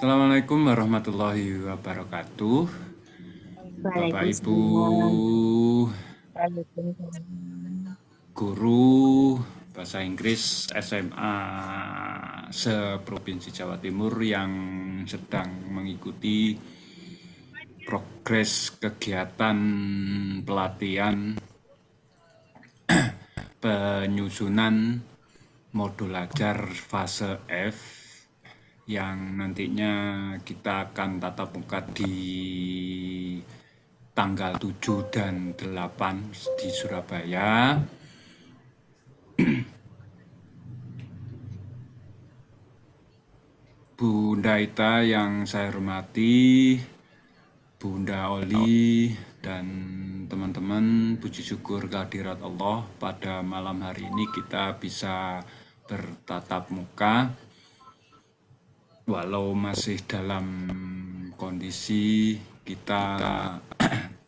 Assalamualaikum warahmatullahi wabarakatuh. Bapak Ibu Waalaikumsalam. Waalaikumsalam. guru bahasa Inggris SMA seprovinsi Jawa Timur yang sedang mengikuti progres kegiatan pelatihan penyusunan modul ajar fase F yang nantinya kita akan tatap muka di tanggal 7 dan 8 di Surabaya. Bunda Ita yang saya hormati, Bunda Oli, dan teman-teman, puji syukur kehadirat Allah pada malam hari ini kita bisa bertatap muka walau masih dalam kondisi kita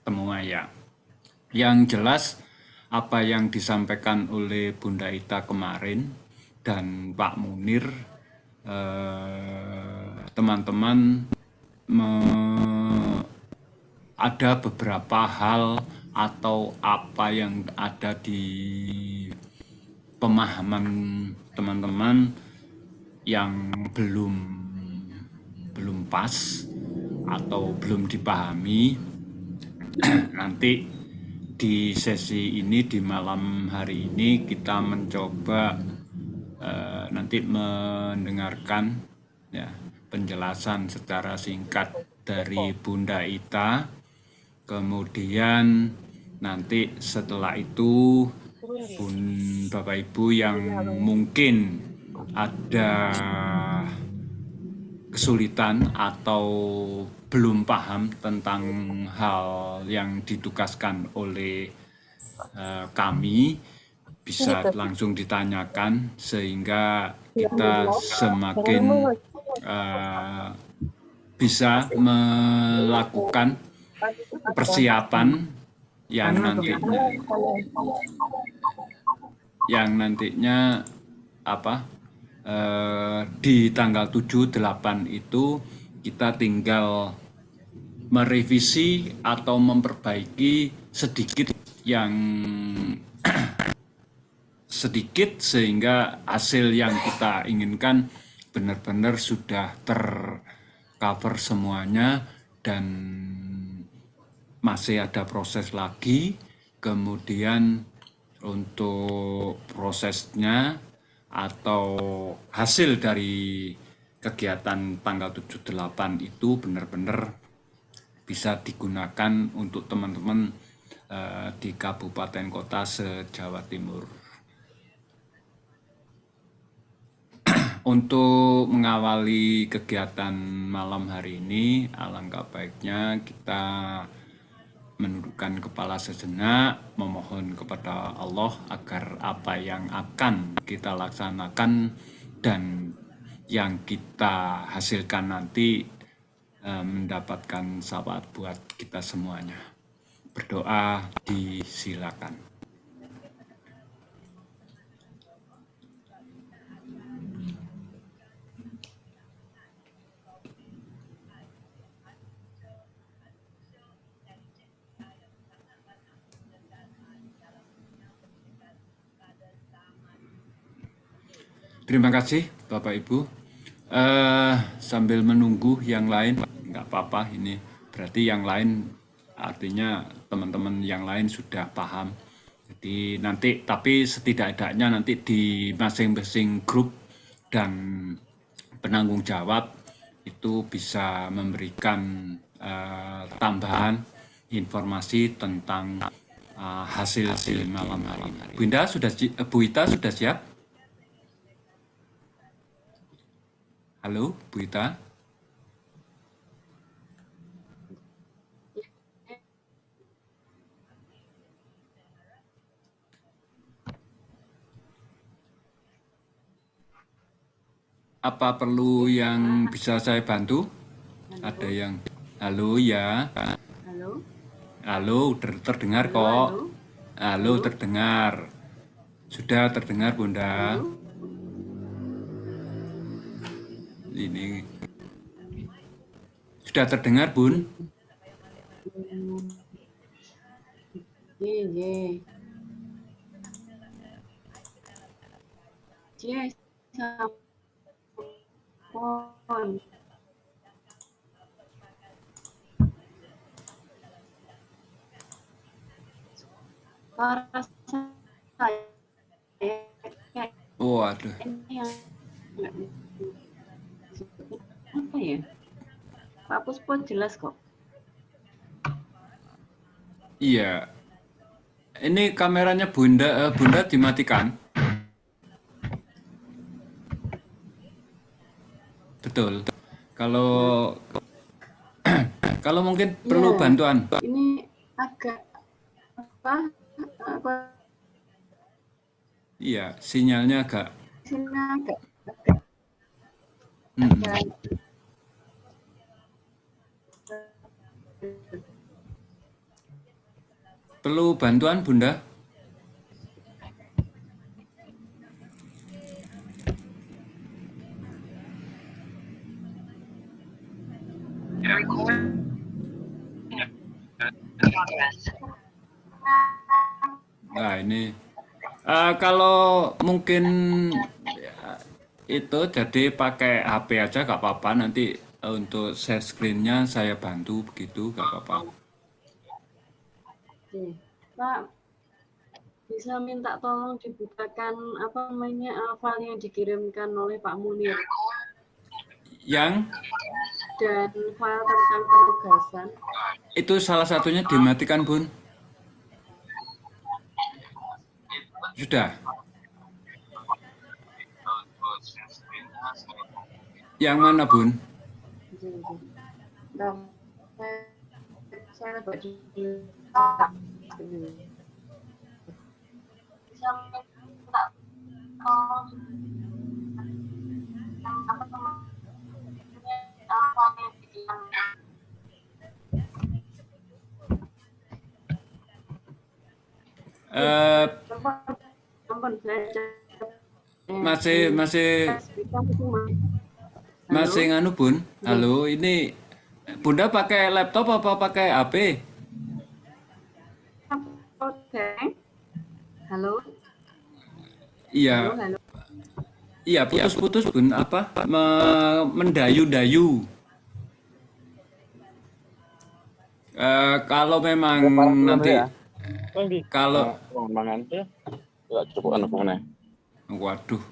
temu ayah. Yang jelas apa yang disampaikan oleh Bunda Ita kemarin dan Pak Munir, teman-teman ada beberapa hal atau apa yang ada di pemahaman teman-teman yang belum pas atau belum dipahami. Nanti di sesi ini, di malam hari ini, kita mencoba nanti mendengarkan ya, penjelasan secara singkat dari Bunda Ita. Kemudian nanti setelah itu Bapak Ibu yang mungkin ada kesulitan atau belum paham tentang hal yang ditugaskan oleh kami bisa langsung ditanyakan sehingga kita semakin bisa melakukan persiapan yang nantinya di tanggal 7-8 itu kita tinggal merevisi atau memperbaiki sedikit sehingga hasil yang kita inginkan benar-benar sudah tercover semuanya dan masih ada proses lagi. Kemudian untuk prosesnya atau hasil dari kegiatan tanggal 7-8 itu benar-benar bisa digunakan untuk teman-teman di kabupaten kota se-Jawa Timur. Untuk mengawali kegiatan malam hari ini, alangkah baiknya kita menundukkan kepala sejenak, memohon kepada Allah agar apa yang akan kita laksanakan dan yang kita hasilkan nanti mendapatkan syafaat buat kita semuanya. Berdoa disilakan. Terima kasih Bapak Ibu. Sambil menunggu yang lain, nggak apa-apa, ini berarti yang lain artinya teman-teman yang lain sudah paham. Jadi nanti, tapi setidaknya nanti di masing-masing grup dan penanggung jawab itu bisa memberikan tambahan informasi tentang hasil malam hari ini. Bu Ita sudah siap? Halo, Bu Ita. Apa perlu yang bisa saya bantu? Ada yang halo ya? Halo. Halo, terdengar kok. Halo, terdengar. Sudah terdengar, Bunda. Ini Sudah terdengar, Bun? Ye. Sampun. Suara saya Oh, aduh. ini yang apa ya? Pak Puspo jelas kok. Iya. Ini kameranya Bunda dimatikan. Betul. Kalau kalau mungkin perlu bantuan. Ini agak apa? Iya, sinyalnya agak. Sini agak. Perlu bantuan, Bunda? Nah, ini kalau mungkin itu jadi pakai HP aja gak apa-apa, nanti untuk share screen-nya saya bantu begitu, gak apa-apa. Oke. Pak, bisa minta tolong dibukakan apa namanya file yang dikirimkan oleh Pak Munir Yang dan file tentang penugasan. itu salah satunya dimatikan, Bun. Sudah. Yang mana, Bun? Saya bagi masih nganu, Bun. Halo, ini Bunda pakai laptop apa pakai HP? Oke. Halo. Iya. Halo. Iya, putus-putus, Bun. Apa? Mendayu-dayu. Kalau memang nanti kalau cukup anak mana? Waduh,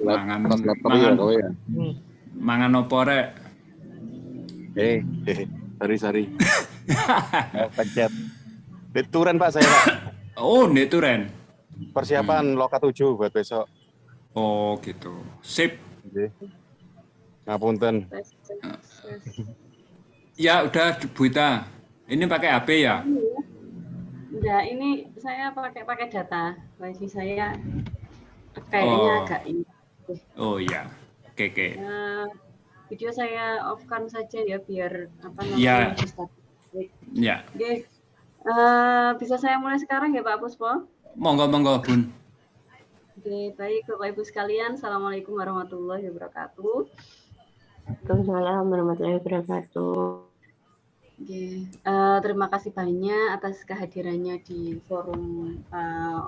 mangan opo rek? Sari. Pencet. Dituren Pak saya, Pak. Oh, Neturen. Persiapan Loka 7 buat besok. Oh, gitu. Sip. Ngapunten. Ya, udah Bu Ita. Ini pakai HP ya? Enggak, ini saya pakai data. Wifi saya kayaknya agak ini. Oh iya. Oke. Video saya off-kan saja ya biar apa namanya Ya. Oke. Bisa saya mulai sekarang ya Pak Puspo? Monggo Bun. Oke, baik Bapak Ibu sekalian. Assalamualaikum warahmatullahi wabarakatuh. Waalaikumsalam warahmatullahi wabarakatuh. Oke, terima kasih banyak atas kehadirannya di forum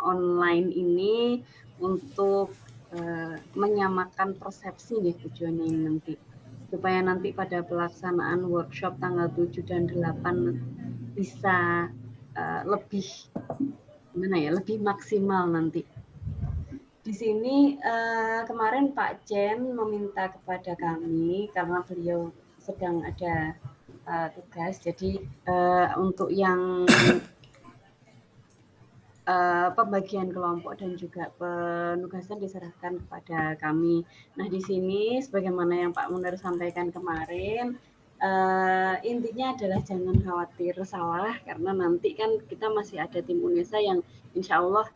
online ini untuk menyamakan persepsi nih tujuannya ini nanti. Supaya nanti pada pelaksanaan workshop tanggal 7 dan 8 bisa lebih maksimal nanti. Di sini kemarin Pak Chen meminta kepada kami karena beliau sedang ada tugas, jadi untuk yang pembagian kelompok dan juga penugasan diserahkan kepada kami. Nah, di sini sebagaimana yang Pak Munir sampaikan kemarin, intinya adalah jangan khawatir salah, karena nanti kan kita masih ada tim UNESA yang insya Allah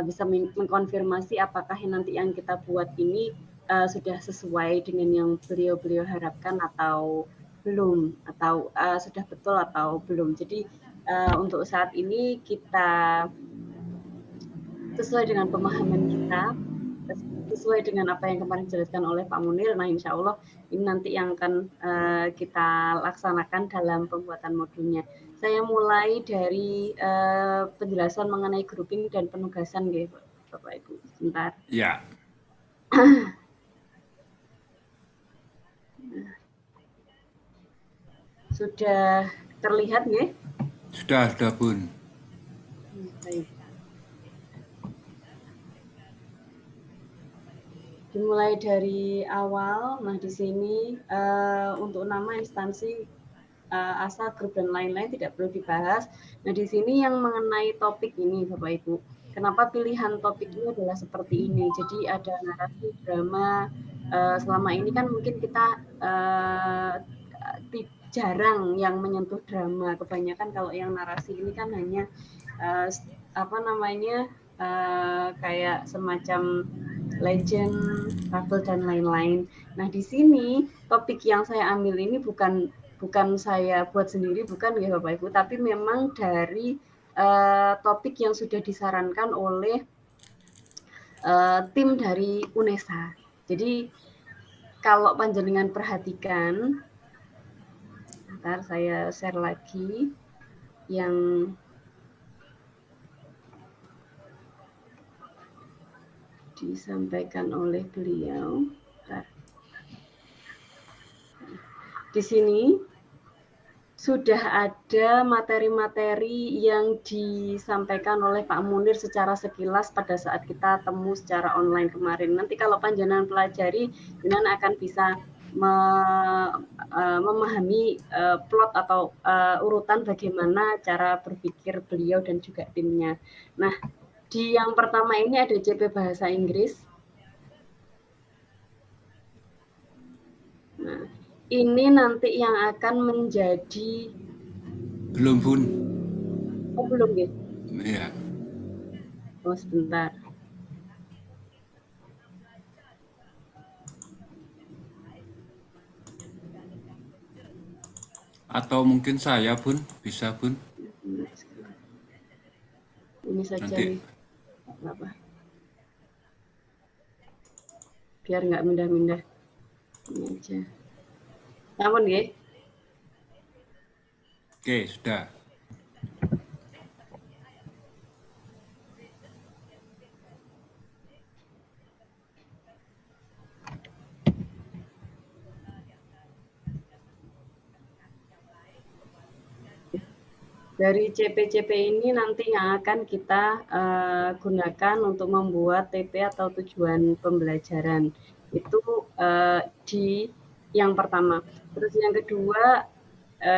bisa mengkonfirmasi apakah nanti yang kita buat ini sudah sesuai dengan yang beliau harapkan atau belum, atau sudah betul atau belum. Jadi untuk saat ini kita sesuai dengan pemahaman kita, sesuai dengan apa yang kemarin dijelaskan oleh Pak Munir. Nah, insya Allah ini nanti yang akan kita laksanakan dalam pembuatan modulnya. Saya mulai dari penjelasan mengenai grouping dan penugasan, Bapak Ibu. Sebentar. Ya. Sudah terlihat, nggih? Sudah Bun. Baik. Dimulai dari awal. Nah, di sini untuk nama instansi, asal, grup dan lain-lain tidak perlu dibahas. Nah, di sini yang mengenai topik ini, Bapak Ibu. Kenapa pilihan topiknya adalah seperti ini? Jadi ada narasi drama. Selama ini kan mungkin kita jarang yang menyentuh drama. Kebanyakan kalau yang narasi ini kan hanya kayak semacam legend, fable dan lain-lain. Nah, di sini topik yang saya ambil ini bukan saya buat sendiri, bukan ya Bapak Ibu, tapi memang dari topik yang sudah disarankan oleh tim dari UNESA. Jadi kalau panjenengan perhatikan, ntar saya share lagi yang disampaikan oleh beliau. Di sini sudah ada materi-materi yang disampaikan oleh Pak Munir secara sekilas pada saat kita temu secara online kemarin. Nanti kalau panjenengan pelajari, panjenengan akan bisa memahami plot atau urutan bagaimana cara berpikir beliau dan juga timnya. Nah, di yang pertama ini ada CP Bahasa Inggris. Nah, ini nanti yang akan menjadi... Belum Bun. Oh, belum ya? Iya. Oh, sebentar. Atau mungkin saya Bun, bisa Bun. Ini saja Nanti. nih. Apa? Biar nggak mindah-mindah. Ini aja. Namun ya. Oke, sudah. Dari CP-CP ini nanti yang akan kita gunakan untuk membuat TP atau tujuan pembelajaran. Itu di yang pertama. Terus yang kedua,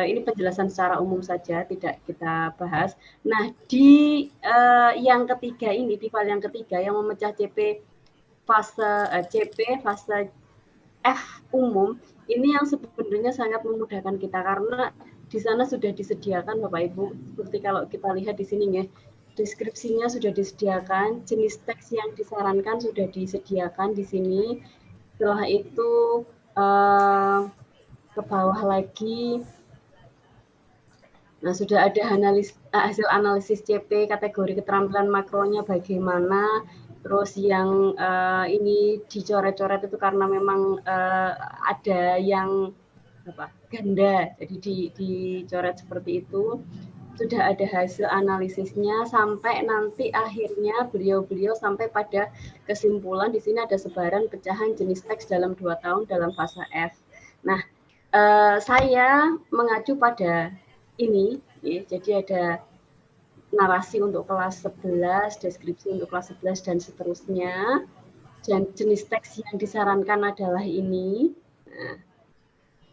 ini penjelasan secara umum saja, tidak kita bahas. Nah, di yang ketiga ini, di file yang ketiga yang memecah CP fase F umum, ini yang sebenarnya sangat memudahkan kita karena di sana sudah disediakan Bapak Ibu, seperti kalau kita lihat di sini ya, deskripsinya sudah disediakan, jenis teks yang disarankan sudah disediakan di sini. Setelah itu ke bawah lagi, nah sudah ada hasil analisis CP, kategori keterampilan makronya bagaimana. Terus yang ini dicoret-coret itu karena memang ada yang ganda, jadi dicoret seperti itu. Sudah ada hasil analisisnya sampai nanti akhirnya beliau sampai pada kesimpulan di sini ada sebaran pecahan jenis teks dalam 2 tahun dalam fase F. Nah, saya mengacu pada ini, ya, jadi ada narasi untuk kelas 11, deskripsi untuk kelas 11 dan seterusnya. Dan jenis teks yang disarankan adalah ini. Nah,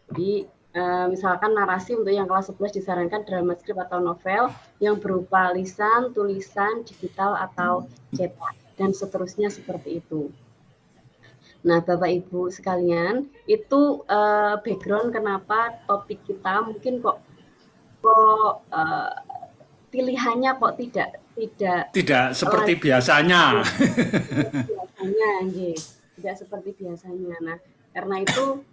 jadi misalkan narasi untuk yang kelas 11 disarankan drama skrip atau novel yang berupa lisan, tulisan, digital atau cetak dan seterusnya seperti itu. Nah, Bapak Ibu sekalian, itu background kenapa topik kita mungkin kok pilihannya kok tidak seperti biasanya. Tidak seperti biasanya. Nah, karena itu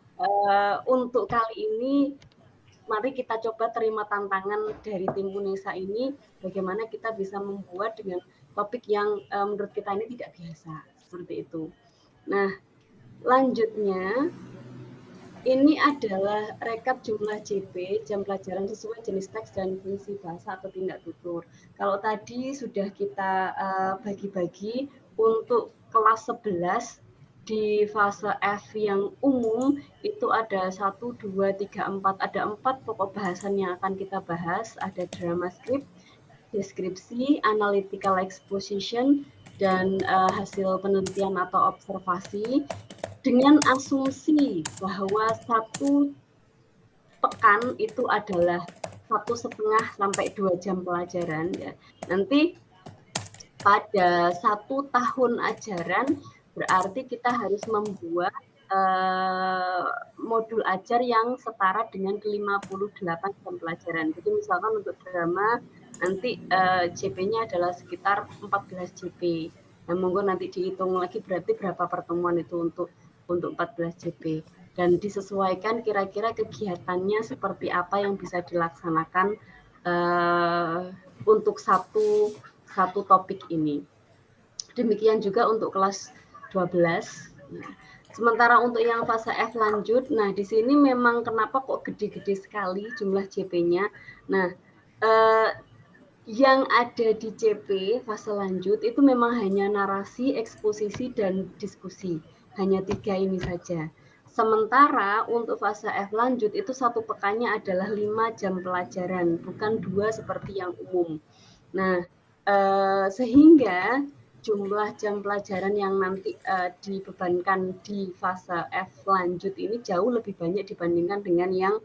untuk kali ini mari kita coba terima tantangan dari tim UNESA ini, bagaimana kita bisa membuat dengan topik yang menurut kita ini tidak biasa. seperti itu. Nah, lanjutnya ini adalah rekap jumlah JP, jam pelajaran sesuai jenis teks dan fungsi bahasa atau tindak tutur. Kalau tadi sudah kita bagi-bagi untuk kelas 11 di fase F yang umum itu ada 1, 2, 3, 4. Ada 4 pokok bahasan yang akan kita bahas. Ada drama script, deskripsi, analytical exposition, dan hasil penelitian atau observasi dengan asumsi bahwa satu pekan itu adalah 1,5 sampai 2 jam pelajaran ya. Nanti pada 1 tahun ajaran berarti kita harus membuat modul ajar yang setara dengan 58 jam pelajaran. Jadi misalkan untuk drama nanti JP-nya adalah sekitar 14 JP. Nah, monggo nanti dihitung lagi berarti berapa pertemuan itu untuk 14 JP. Dan disesuaikan kira-kira kegiatannya seperti apa yang bisa dilaksanakan untuk satu topik ini. Demikian juga untuk kelas 12. Nah, sementara untuk yang fase F lanjut, nah di sini memang kenapa kok gede-gede sekali jumlah JP-nya. Nah, yang ada di JP fase lanjut itu memang hanya narasi, eksposisi, dan diskusi. Hanya 3 ini saja. Sementara untuk fase F lanjut itu 1 pekannya adalah 5 jam pelajaran, bukan 2 seperti yang umum. Nah, sehingga jumlah jam pelajaran yang nanti dibebankan di fase F lanjut ini jauh lebih banyak dibandingkan dengan yang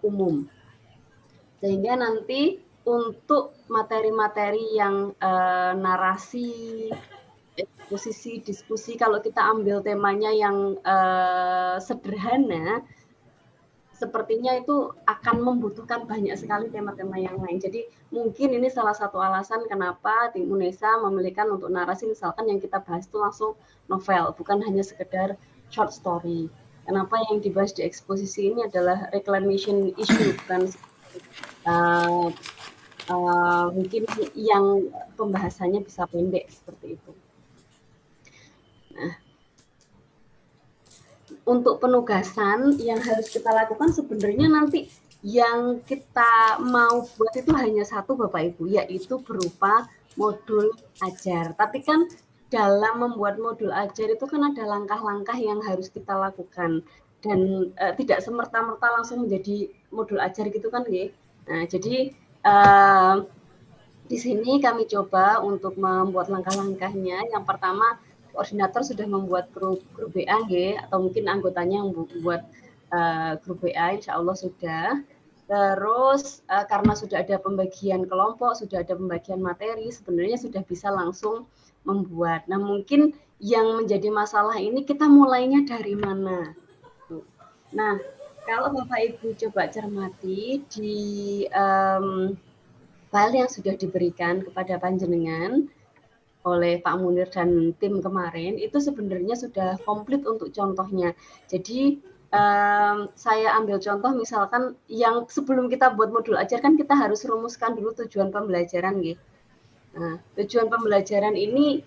umum. Sehingga nanti untuk materi-materi yang narasi, eksposisi, diskusi, kalau kita ambil temanya yang sederhana, sepertinya itu akan membutuhkan banyak sekali tema-tema yang lain. Jadi mungkin ini salah satu alasan kenapa tim UNESA memilihkan untuk narasi misalkan yang kita bahas itu langsung novel, bukan hanya sekedar short story. Kenapa yang dibahas di eksposisi ini adalah reclamation issue, bukan mungkin yang pembahasannya bisa pendek seperti itu. Nah, untuk penugasan yang harus kita lakukan sebenarnya nanti yang kita mau buat itu hanya 1 Bapak Ibu, yaitu berupa modul ajar. Tapi kan dalam membuat modul ajar itu kan ada langkah-langkah yang harus kita lakukan dan tidak semerta-merta langsung menjadi modul ajar gitu kan, ya. Nah, jadi di sini kami coba untuk membuat langkah-langkahnya. Yang pertama, koordinator sudah membuat grup WA, atau mungkin anggotanya yang membuat grup WA, insya Allah sudah. Terus karena sudah ada pembagian kelompok, sudah ada pembagian materi, sebenarnya sudah bisa langsung membuat. Nah, mungkin yang menjadi masalah ini kita mulainya dari mana? Nah, kalau Bapak Ibu coba cermati di file yang sudah diberikan kepada panjenengan oleh Pak Munir dan tim kemarin, itu sebenarnya sudah komplit untuk contohnya. Jadi saya ambil contoh misalkan yang sebelum kita buat modul ajar kan kita harus rumuskan dulu tujuan pembelajaran, gitu. Nah, tujuan pembelajaran ini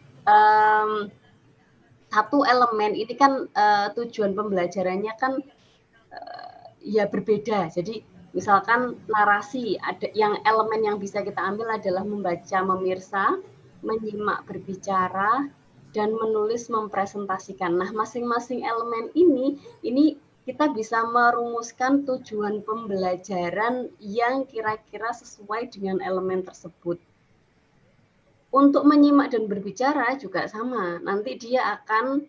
satu elemen ini kan tujuan pembelajarannya kan ya berbeda. Jadi misalkan narasi, ada yang elemen yang bisa kita ambil adalah membaca, memirsa, menyimak, berbicara, dan menulis, mempresentasikan. Nah, masing-masing elemen ini kita bisa merumuskan tujuan pembelajaran yang kira-kira sesuai dengan elemen tersebut. Untuk menyimak dan berbicara juga sama. Nanti dia akan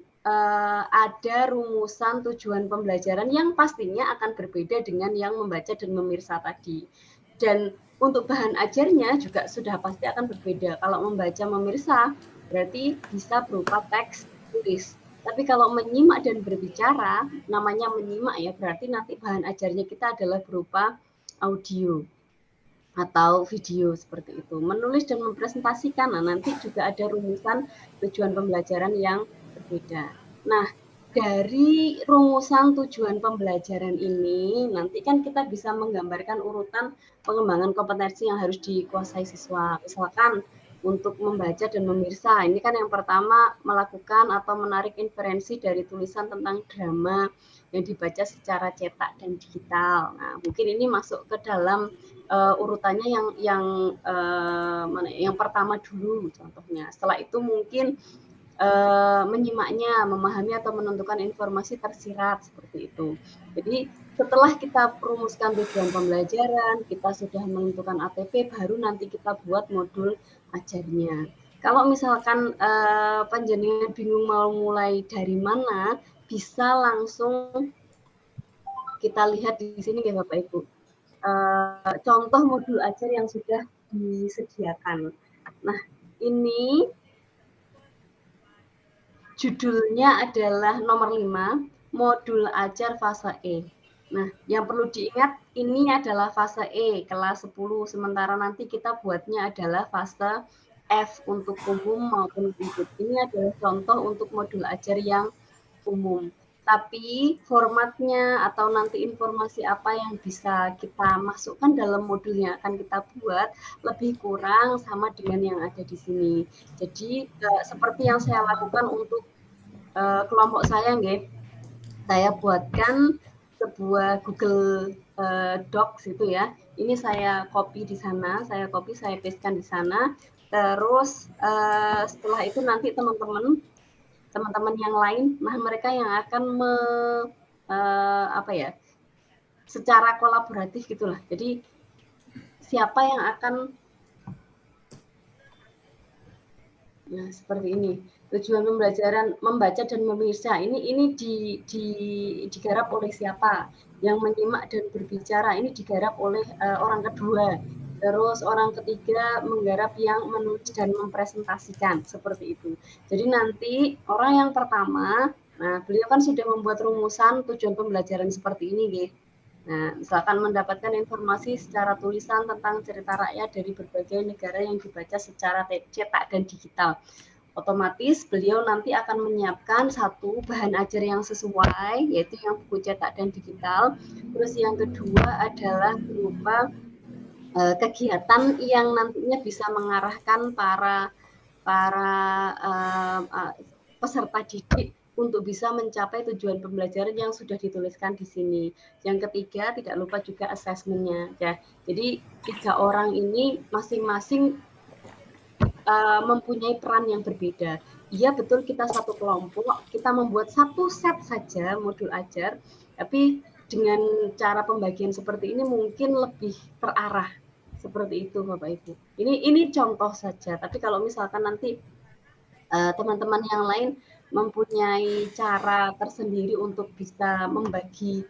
ada rumusan tujuan pembelajaran yang pastinya akan berbeda dengan yang membaca dan memirsa tadi. Dan untuk bahan ajarnya juga sudah pasti akan berbeda. Kalau membaca memirsa berarti bisa berupa teks tulis. Tapi kalau menyimak dan berbicara, namanya menyimak ya, berarti nanti bahan ajarnya kita adalah berupa audio atau video seperti itu. Menulis dan mempresentasikan, nah nanti juga ada rumusan tujuan pembelajaran yang berbeda. Nah, dari rumusan tujuan pembelajaran ini, nanti kan kita bisa menggambarkan urutan pengembangan kompetensi yang harus dikuasai siswa. Misalkan untuk membaca dan memirsa. Ini kan yang pertama melakukan atau menarik inferensi dari tulisan tentang drama yang dibaca secara cetak dan digital. Nah, mungkin ini masuk ke dalam urutannya yang pertama dulu contohnya. Setelah itu mungkin menyimaknya, memahami atau menentukan informasi tersirat seperti itu. Jadi setelah kita rumuskan tujuan pembelajaran, kita sudah menentukan ATP, baru nanti kita buat modul ajarnya. Kalau misalkan panjenengan bingung mau mulai dari mana, bisa langsung kita lihat di sini ya Bapak Ibu. Contoh modul ajar yang sudah disediakan. Nah, ini judulnya adalah nomor 5, modul ajar fase E. Nah, yang perlu diingat ini adalah fase E, kelas 10, sementara nanti kita buatnya adalah fase F untuk umum maupun bibit. Ini adalah contoh untuk modul ajar yang umum. Tapi formatnya atau nanti informasi apa yang bisa kita masukkan dalam modul yang akan kita buat lebih kurang sama dengan yang ada di sini. Jadi seperti yang saya lakukan untuk kelompok saya, nggih, saya buatkan sebuah Google Docs itu ya. Ini saya copy di sana, saya pastekan di sana. Terus setelah itu nanti teman-teman yang lain, nah mereka yang akan secara kolaboratif gitulah. Jadi siapa yang akan seperti ini. Tujuan pembelajaran membaca dan memirsa ini digarap oleh siapa? Yang menyimak dan berbicara ini digarap oleh orang kedua. Terus orang ketiga menggarap yang menulis dan mempresentasikan, seperti itu. Jadi nanti orang yang pertama, nah beliau kan sudah membuat rumusan tujuan pembelajaran seperti ini, gitu. Nah, misalkan mendapatkan informasi secara tulisan tentang cerita rakyat dari berbagai negara yang dibaca secara cetak dan digital. Otomatis beliau nanti akan menyiapkan satu bahan ajar yang sesuai, yaitu yang buku cetak dan digital. Terus yang kedua adalah berupa kegiatan yang nantinya bisa mengarahkan para peserta didik untuk bisa mencapai tujuan pembelajaran yang sudah dituliskan di sini. Yang ketiga, tidak lupa juga asesmennya. Ya. Jadi 3 orang ini masing-masing mempunyai peran yang berbeda. Iya betul kita satu kelompok, kita membuat satu set saja modul ajar, tapi dengan cara pembagian seperti ini mungkin lebih terarah. Seperti itu Bapak Ibu. Ini contoh saja, tapi kalau misalkan nanti teman-teman yang lain mempunyai cara tersendiri untuk bisa membagi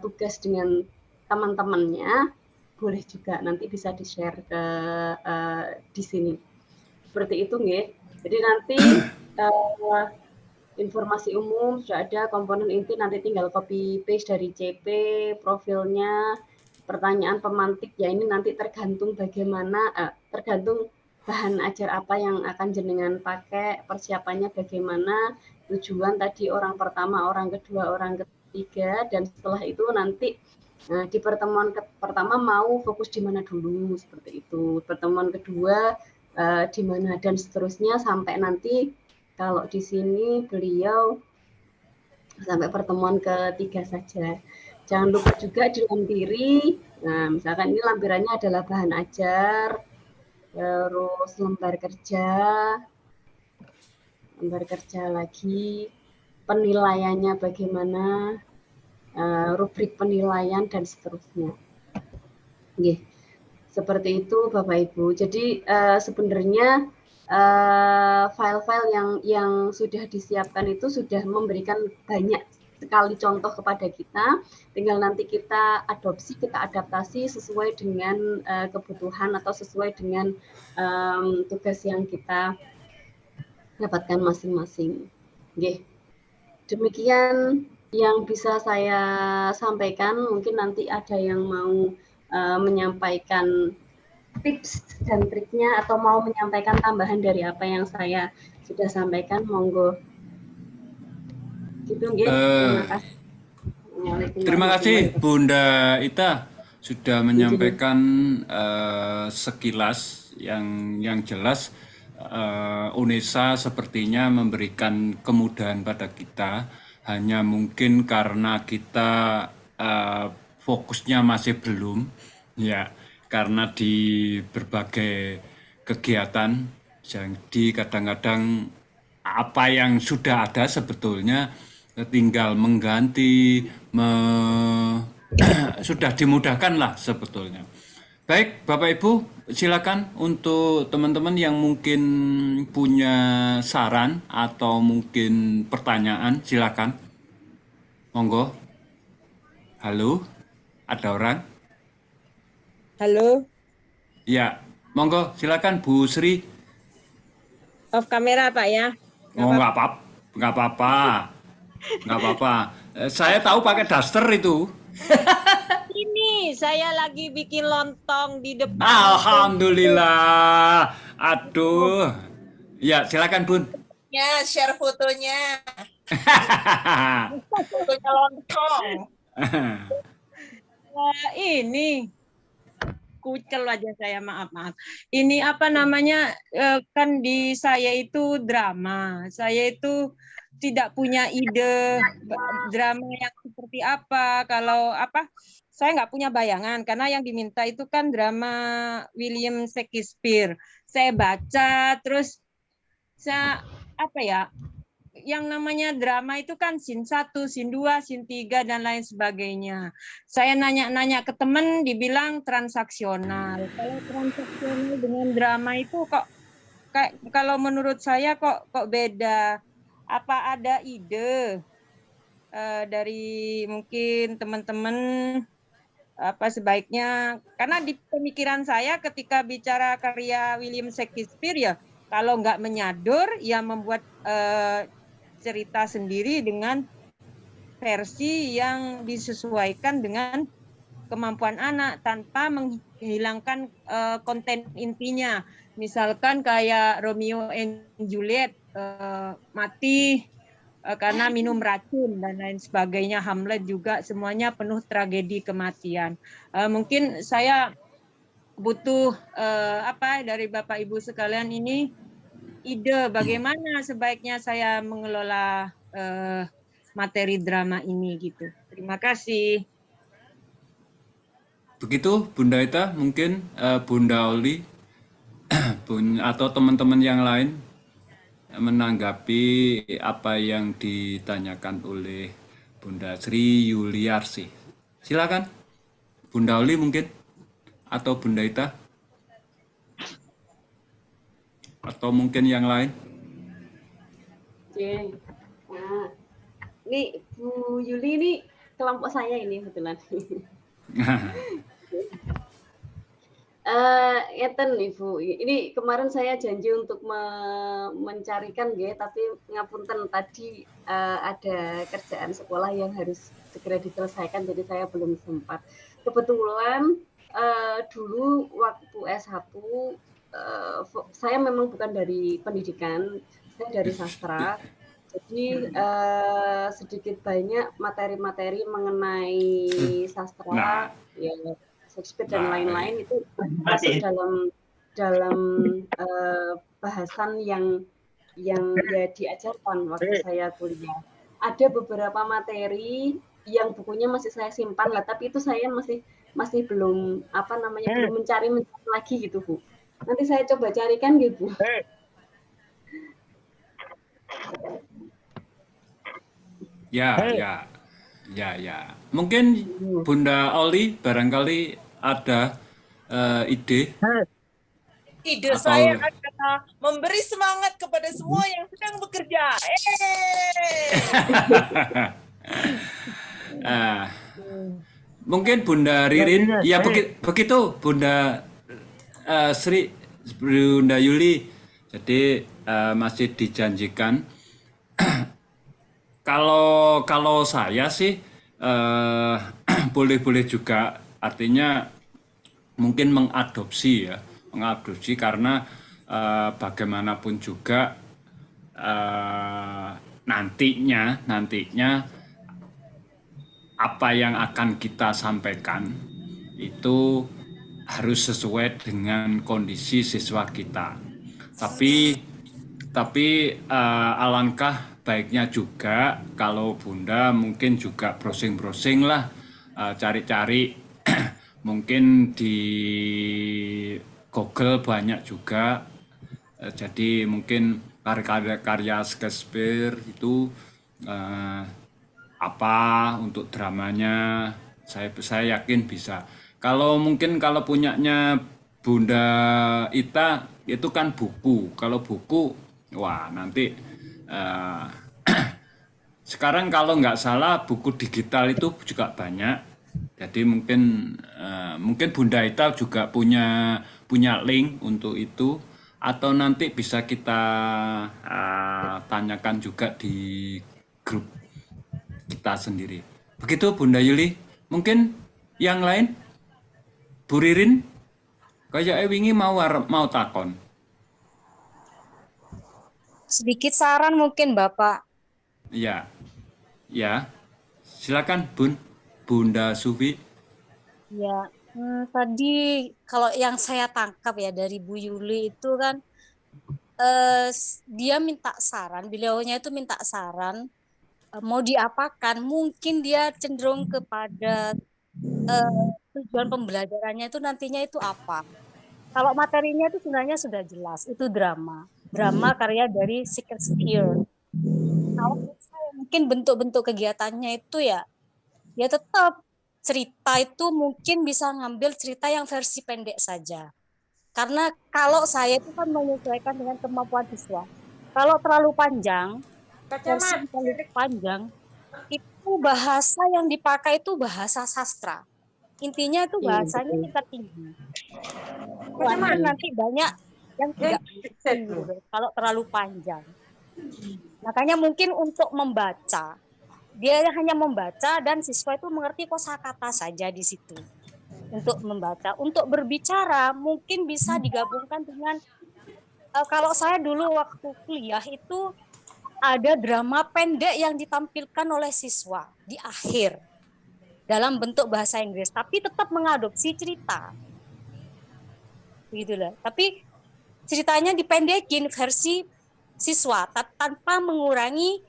tugas dengan teman-temannya, boleh juga nanti bisa di-share ke di sini. Seperti itu, nggih. Jadi nanti informasi umum sudah ada, komponen inti nanti tinggal copy paste dari CP, profilnya, pertanyaan pemantik ya ini nanti tergantung bagaimana, tergantung bahan ajar apa yang akan jenengan pakai, persiapannya bagaimana, tujuan tadi orang pertama, orang kedua, orang ketiga, dan setelah itu nanti di pertemuan pertama mau fokus di mana dulu, seperti itu. Pertemuan kedua di mana dan seterusnya sampai nanti kalau di sini beliau sampai pertemuan ketiga saja. Jangan lupa juga dilampiri. Nah, misalkan ini lampirannya adalah bahan ajar, terus lembar kerja lagi, penilaiannya bagaimana, rubrik penilaian dan seterusnya. Oke, seperti itu Bapak Ibu. Jadi sebenarnya file-file yang sudah disiapkan itu sudah memberikan banyak sekali contoh kepada kita, tinggal nanti kita adopsi, kita adaptasi sesuai dengan kebutuhan atau sesuai dengan tugas yang kita dapatkan masing-masing. Oke, demikian yang bisa saya sampaikan. Mungkin nanti ada yang mau menyampaikan tips dan triknya atau mau menyampaikan tambahan dari apa yang saya sudah sampaikan, monggo. Gitu, terima kasih. Terima kasih Bunda Ita sudah menyampaikan sekilas yang jelas UNESA sepertinya memberikan kemudahan pada kita, hanya mungkin karena kita fokusnya masih belum, ya, karena di berbagai kegiatan, jadi kadang-kadang apa yang sudah ada sebetulnya tinggal mengganti, sudah dimudahkan lah sebetulnya. Baik, Bapak Ibu, silakan untuk teman-teman yang mungkin punya saran atau mungkin pertanyaan, silakan. Monggo. Halo, ada orang? Halo, Ya, monggo, silakan Bu Sri. off kamera Pak ya. Oh, nggak apa-apa, nggak apa-apa, nggak apa-apa. Saya tahu pakai daster itu. Ini saya lagi bikin lontong di depan. Alhamdulillah. Aduh. Ya, silakan Bun. Ya, share fotonya. Fotonya lontong. Ini kucel aja saya, maaf. Ini apa namanya, kan di saya itu drama. Saya itu tidak punya ide drama yang seperti apa. Kalau apa, saya nggak punya bayangan karena yang diminta itu kan drama William Shakespeare. Saya baca terus saya apa ya, yang namanya drama itu kan scene 1, scene 2, scene 3 dan lain sebagainya. Saya nanya-nanya ke teman dibilang transaksional. Kalau transaksional dengan drama itu kok kayak, kalau menurut saya kok beda. Apa ada ide dari mungkin teman-teman apa sebaiknya, karena di pemikiran saya ketika bicara karya William Shakespeare ya kalau nggak menyadur ya membuat cerita sendiri dengan versi yang disesuaikan dengan kemampuan anak tanpa menghilangkan konten intinya. Misalkan kayak Romeo and Juliet mati karena minum racun dan lain sebagainya. Hamlet juga semuanya penuh tragedi kematian. Mungkin saya butuh apa dari Bapak Ibu sekalian ini ide bagaimana sebaiknya saya mengelola materi drama ini gitu. Terima kasih. Begitu Bunda Ita, mungkin Bunda Oli atau teman-teman yang lain menanggapi apa yang ditanyakan oleh Bunda Sri Yuliarsi. Silakan Bunda Oli mungkin atau Bunda Ita atau mungkin yang lain. Oke. Nah, ini Bu Yuli ini kelompok saya ini kebetulan. Ngeten Ibu, ini kemarin saya janji untuk mencarikan ya, tapi ngapunten tadi ada kerjaan sekolah yang harus segera diselesaikan, jadi saya belum sempat. Kebetulan dulu waktu S1 saya memang bukan dari pendidikan, saya dari sastra. Jadi sedikit banyak materi-materi mengenai sastra, ya Shakespeare dan lain-lain itu masuk dalam bahasan yang ya diajarkan waktu saya kuliah. Ada beberapa materi yang bukunya masih saya simpan lah, tapi itu saya masih belum apa namanya belum mencari lagi gitu Bu. Nanti saya coba carikan gitu. Ya. Mungkin Bunda Oli barangkali ada ide. Ide saya adalah memberi semangat kepada semua yang sedang bekerja. Mungkin Bunda Ririn, ya begitu Bunda Sri, Bunda Yuli. Jadi masih dijanjikan. Kalau saya sih boleh-boleh juga, artinya mungkin mengadopsi karena bagaimanapun juga nantinya apa yang akan kita sampaikan itu harus sesuai dengan kondisi siswa kita. Tapi alangkah baiknya juga kalau Bunda mungkin juga browsing-browsing lah, cari-cari mungkin di Google banyak juga. Jadi mungkin karya-karya Shakespeare itu apa untuk dramanya, saya yakin bisa. Kalau mungkin kalau punyanya Bunda Ita itu kan buku. Kalau buku, wah nanti sekarang kalau nggak salah buku digital itu juga banyak. Jadi mungkin Bunda Ita juga punya link untuk itu, atau nanti bisa kita tanyakan juga di grup kita sendiri. Begitu Bunda Yuli. Mungkin yang lain, Bu Ririn, kayak wingi mau takon. Sedikit saran mungkin Bapak. Ya, ya. Silakan Bunda Sufi. Ya, tadi kalau yang saya tangkap ya dari Bu Yuli itu kan dia minta saran, beliaunya itu minta saran mau diapakan. Mungkin dia cenderung kepada tujuan pembelajarannya itu nantinya itu apa. Kalau materinya itu sebenarnya sudah jelas, itu drama karya dari Shakespeare. Kalau saya mungkin bentuk-bentuk kegiatannya itu ya tetap cerita itu mungkin bisa ngambil cerita yang versi pendek saja. Karena kalau saya itu kan menyesuaikan dengan kemampuan siswa. Kalau terlalu panjang, versi terlalu panjang, itu bahasa yang dipakai itu bahasa sastra. Intinya itu bahasanya tingkat tinggi. Karena nanti banyak yang tidak kalau terlalu panjang. Makanya mungkin untuk membaca, dia hanya membaca dan siswa itu mengerti kosakata saja di situ. Untuk membaca, untuk berbicara mungkin bisa digabungkan dengan kalau saya dulu waktu kuliah itu ada drama pendek yang ditampilkan oleh siswa di akhir dalam bentuk bahasa Inggris, tapi tetap mengadopsi cerita. Begitulah. Tapi ceritanya dipendekin versi siswa tanpa mengurangi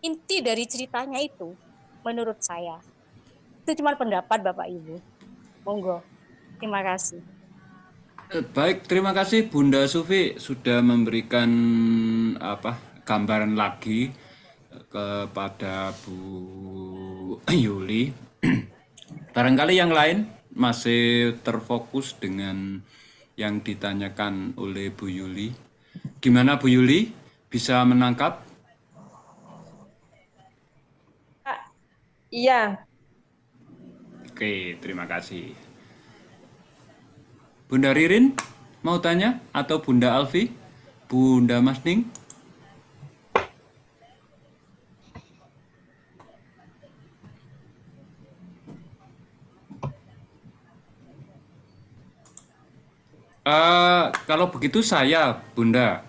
inti dari ceritanya itu, menurut saya. Itu cuma pendapat Bapak Ibu. Monggo. Terima kasih. Baik, terima kasih Bunda Sufi sudah memberikan gambaran lagi kepada Bu Yuli. Barangkali yang lain masih terfokus dengan yang ditanyakan oleh Bu Yuli. Gimana Bu Yuli? Bisa menangkap? Iya. Oke, terima kasih. Bunda Ririn mau tanya atau Bunda Alfi? Bunda Masning? Kalau begitu saya, Bunda,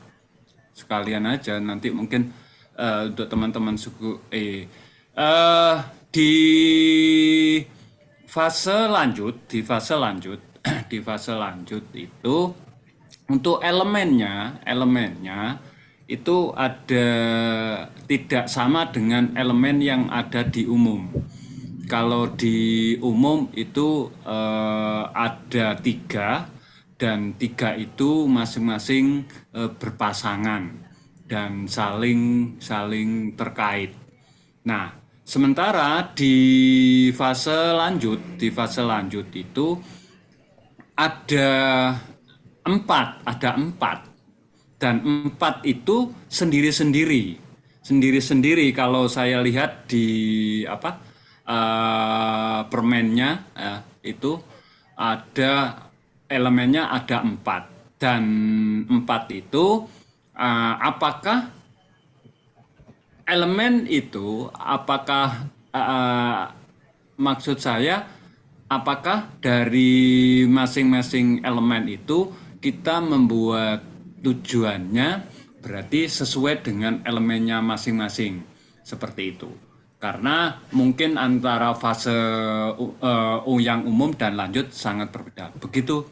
sekalian aja nanti mungkin untuk teman-teman suku di fase lanjut di fase lanjut itu untuk elemennya itu ada tidak sama dengan elemen yang ada di umum. Kalau di umum itu ada 3 dan 3 itu masing-masing berpasangan dan saling terkait. Nah, sementara di fase lanjut itu ada 4 dan 4 itu sendiri-sendiri kalau saya lihat di permennya itu ada elemennya ada 4 dan 4 itu apakah elemen itu maksud saya apakah dari masing-masing elemen itu kita membuat tujuannya berarti sesuai dengan elemennya masing-masing seperti itu. Karena mungkin antara fase yang umum dan lanjut sangat berbeda. Begitu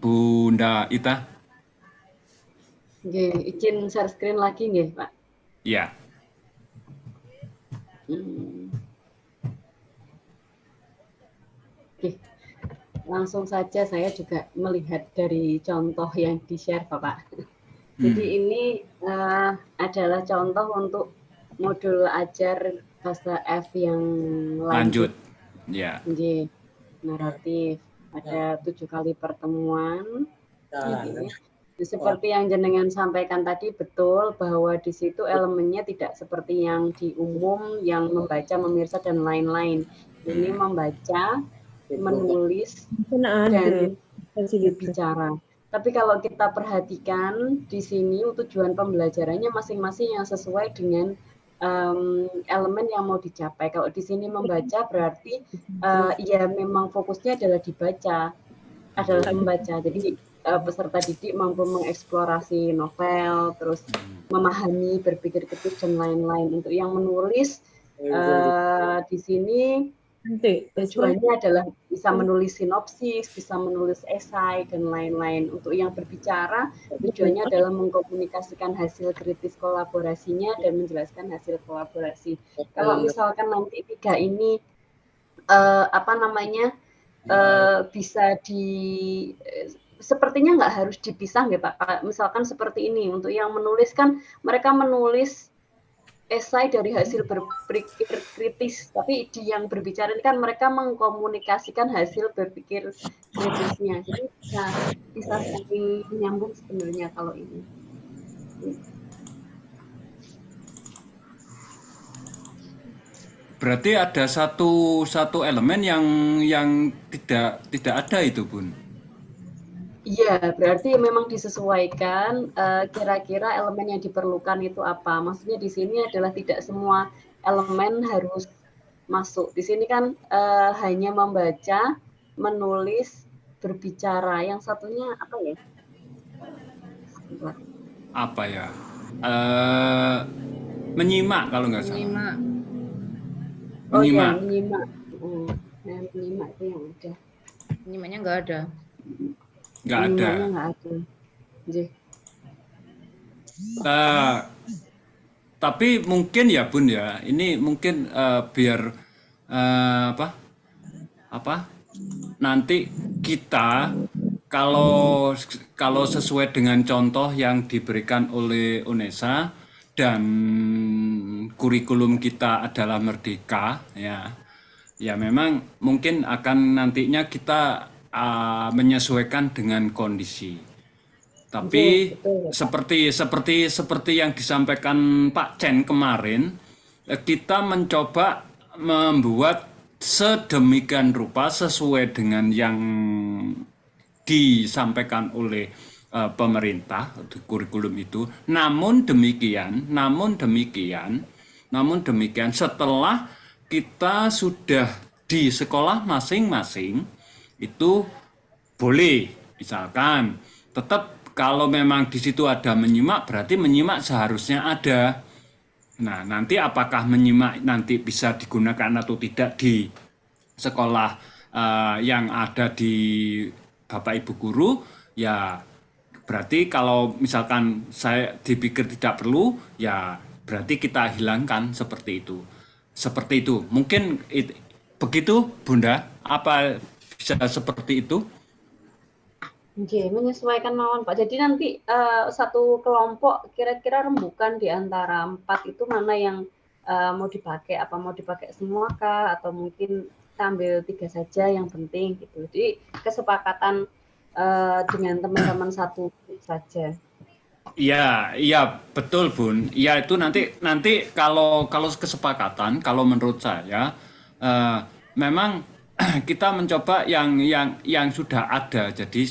Bunda Ita. Nggih, izin share screen lagi nggih, Pak. Ya. Oke, langsung saja saya juga melihat dari contoh yang di-share, Bapak. Jadi ini adalah contoh untuk modul ajar bahasa F yang Lanjut. Ya. Nggih, naratif. Ada 7 kali pertemuan. Nggih. Seperti yang jenengan sampaikan tadi, betul bahwa di situ elemennya tidak seperti yang di umum, yang membaca, memirsa, dan lain-lain. Ini membaca, menulis, dan berbicara. Tapi kalau kita perhatikan di sini tujuan pembelajarannya masing-masing yang sesuai dengan elemen yang mau dicapai. Kalau di sini membaca berarti ya memang fokusnya adalah membaca. Jadi peserta didik mampu mengeksplorasi novel, terus memahami, berpikir kritis, dan lain-lain. Untuk yang menulis di sini tujuannya adalah bisa menulis sinopsis, bisa menulis esai, dan lain-lain. Untuk yang berbicara, tujuannya adalah mengkomunikasikan hasil kritis kolaborasinya dan menjelaskan hasil kolaborasi. Kalau misalkan nanti 3 ini bisa sepertinya nggak harus dipisah ya Pak. Misalkan seperti ini, untuk yang menulis kan mereka menulis esai dari hasil berpikir kritis, tapi di yang berbicara ini kan mereka mengkomunikasikan hasil berpikir kritisnya. Jadi bisa saling menyambung sebenarnya kalau ini. Berarti ada satu elemen yang tidak ada itu, Bun. Iya, berarti memang disesuaikan kira-kira elemen yang diperlukan itu apa. Maksudnya di sini adalah tidak semua elemen harus masuk. Di sini kan hanya membaca, menulis, berbicara. Yang satunya apa ya? Apa ya? Menyimak kalau nggak salah. Menyimak. Oh ya, menyimak. Menyimak itu yang ada. Menyimaknya nggak ada. Nggak ada. Tapi mungkin ya Bun ya, ini mungkin biar nanti kita kalau sesuai dengan contoh yang diberikan oleh UNESA dan kurikulum kita adalah merdeka ya memang mungkin akan nantinya kita menyesuaikan dengan kondisi. Tapi seperti yang disampaikan Pak Chen kemarin, kita mencoba membuat sedemikian rupa sesuai dengan yang disampaikan oleh pemerintah di kurikulum itu. Namun demikian setelah kita sudah di sekolah masing-masing itu boleh, misalkan tetap kalau memang di situ ada menyimak, berarti menyimak seharusnya ada. Nah, nanti apakah menyimak nanti bisa digunakan atau tidak di sekolah yang ada di Bapak Ibu Guru, ya berarti kalau misalkan saya dipikir tidak perlu, ya berarti kita hilangkan seperti itu. Seperti itu. Mungkin begitu, Bunda? Apa bisa seperti itu? Oke, menyesuaikan mawon Pak. Jadi nanti satu kelompok kira-kira rembukan di antara 4 itu mana yang mau dipakai? Apa mau dipakai semua kah? Atau mungkin kita ambil 3 saja yang penting gitu. Jadi kesepakatan dengan teman-teman satu saja. Iya betul Bun. Iya itu nanti kalau kesepakatan, kalau menurut saya memang kita mencoba yang sudah ada. Jadi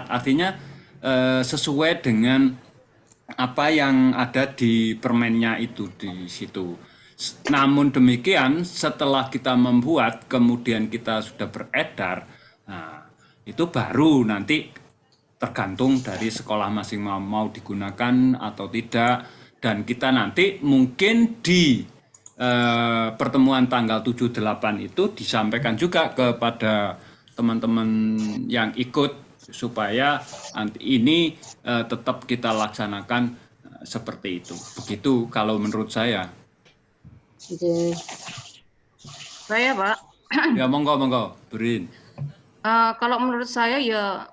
artinya sesuai dengan apa yang ada di permennya itu di situ. Namun demikian setelah kita membuat kemudian kita sudah beredar, nah, itu baru nanti tergantung dari sekolah masing mau digunakan atau tidak, dan kita nanti mungkin di pertemuan tanggal 7-8 itu disampaikan juga kepada teman-teman yang ikut supaya ini tetap kita laksanakan seperti itu. Begitu kalau menurut saya. Oke. Saya Pak, Ya monggo Berin. kalau menurut saya ya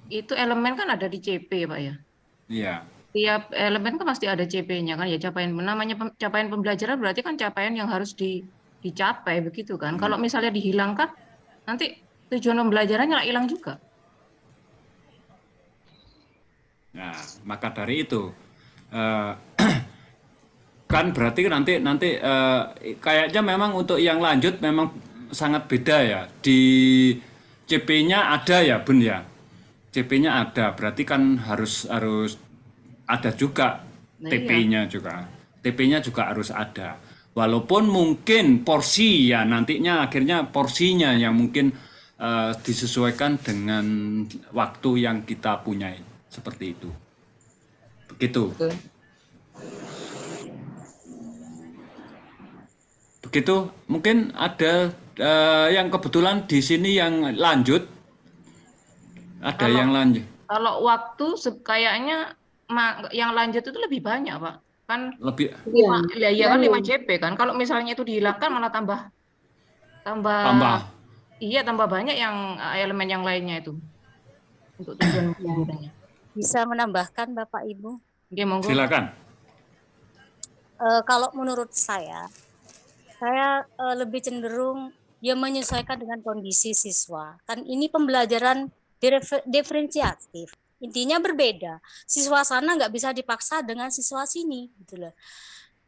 itu elemen kan ada di CP Pak ya. Iya. Tiap elemen kan pasti ada CP-nya kan ya, namanya capaian pembelajaran berarti kan capaian yang harus dicapai begitu kan. Kalau misalnya dihilangkan nanti tujuan pembelajarannya hilang juga. Nah, maka dari itu kan berarti nanti kayaknya memang untuk yang lanjut memang sangat beda ya. Di CP-nya ada ya, Bun ya. CP-nya ada, berarti kan harus ada juga TP-nya juga. TP-nya juga harus ada. Walaupun mungkin porsi ya nantinya akhirnya porsinya yang mungkin disesuaikan dengan waktu yang kita punyai. Seperti itu. Begitu. Begitu. Mungkin ada yang kebetulan di sini yang lanjut. Ada yang lanjut. Kalau waktu kayaknya yang lanjut itu lebih banyak, Pak. Kan Lebih 5 CP kan. Kalau misalnya itu dihilangkan malah tambah iya, tambah banyak yang elemen yang lainnya itu. Untuk tujuan pembelajarannya. Bisa menambahkan Bapak Ibu? Oke, monggo. Silakan. Kalau menurut saya lebih cenderung ya menyesuaikan dengan kondisi siswa. Kan ini pembelajaran diferensiatif. Intinya berbeda. Siswa sana nggak bisa dipaksa dengan siswa sini, gitu loh.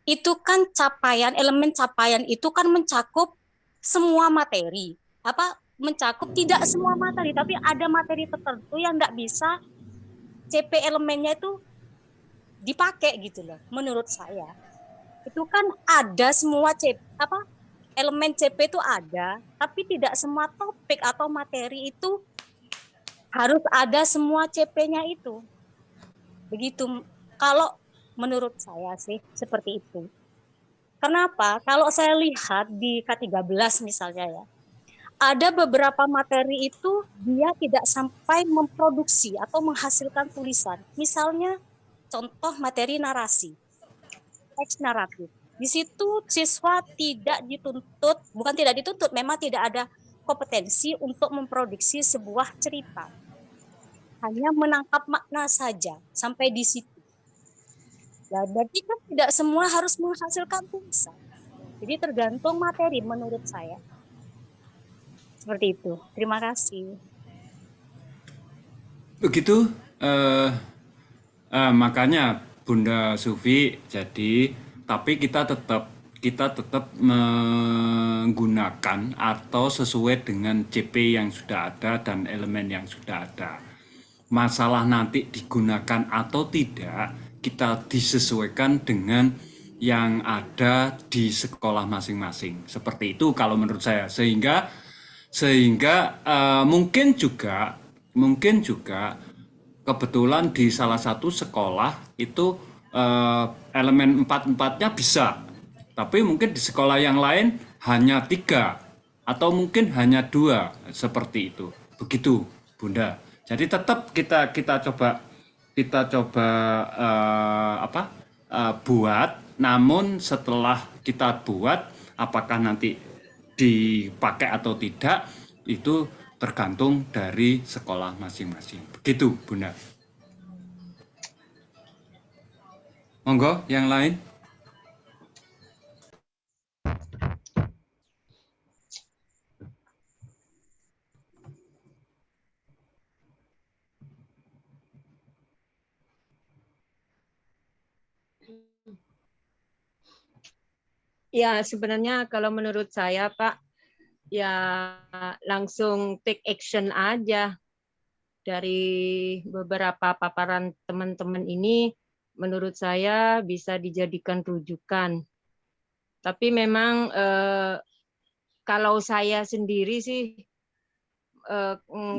Itu kan elemen capaian itu kan mencakup semua materi. Mencakup tidak semua materi, tapi ada materi tertentu yang nggak bisa CP elemennya itu dipakai gitu loh. Menurut saya itu kan ada semua elemen CP itu ada, tapi tidak semua topik atau materi itu harus ada semua CP-nya itu. Begitu kalau menurut saya sih seperti itu. Kenapa? Kalau saya lihat di K13 misalnya ya, ada beberapa materi itu dia tidak sampai memproduksi atau menghasilkan tulisan. Misalnya contoh materi narasi, teks naratif. Di situ siswa bukan tidak dituntut, memang tidak ada kompetensi untuk memproduksi sebuah cerita. Hanya menangkap makna saja sampai di situ. Ya, berarti kan tidak semua harus menghasilkan tulisan. Jadi tergantung materi menurut saya. Seperti itu. Terima kasih. Begitu. Makanya Bunda Sufi, tapi kita tetap menggunakan atau sesuai dengan CP yang sudah ada dan elemen yang sudah ada. Masalah nanti digunakan atau tidak, kita disesuaikan dengan yang ada di sekolah masing-masing. Seperti itu kalau menurut saya. Sehingga mungkin juga kebetulan di salah satu sekolah itu elemen 4-4-nya bisa, tapi mungkin di sekolah yang lain hanya 3 atau mungkin hanya 2, seperti itu. Begitu, Bunda. Jadi tetap kita coba buat, namun setelah kita buat apakah nanti dipakai atau tidak itu tergantung dari sekolah masing-masing. Begitu, Bunda. Monggo, yang lain. Ya, sebenarnya kalau menurut saya, Pak, ya langsung take action aja. Dari beberapa paparan teman-teman ini, menurut saya bisa dijadikan rujukan. Tapi memang kalau saya sendiri sih,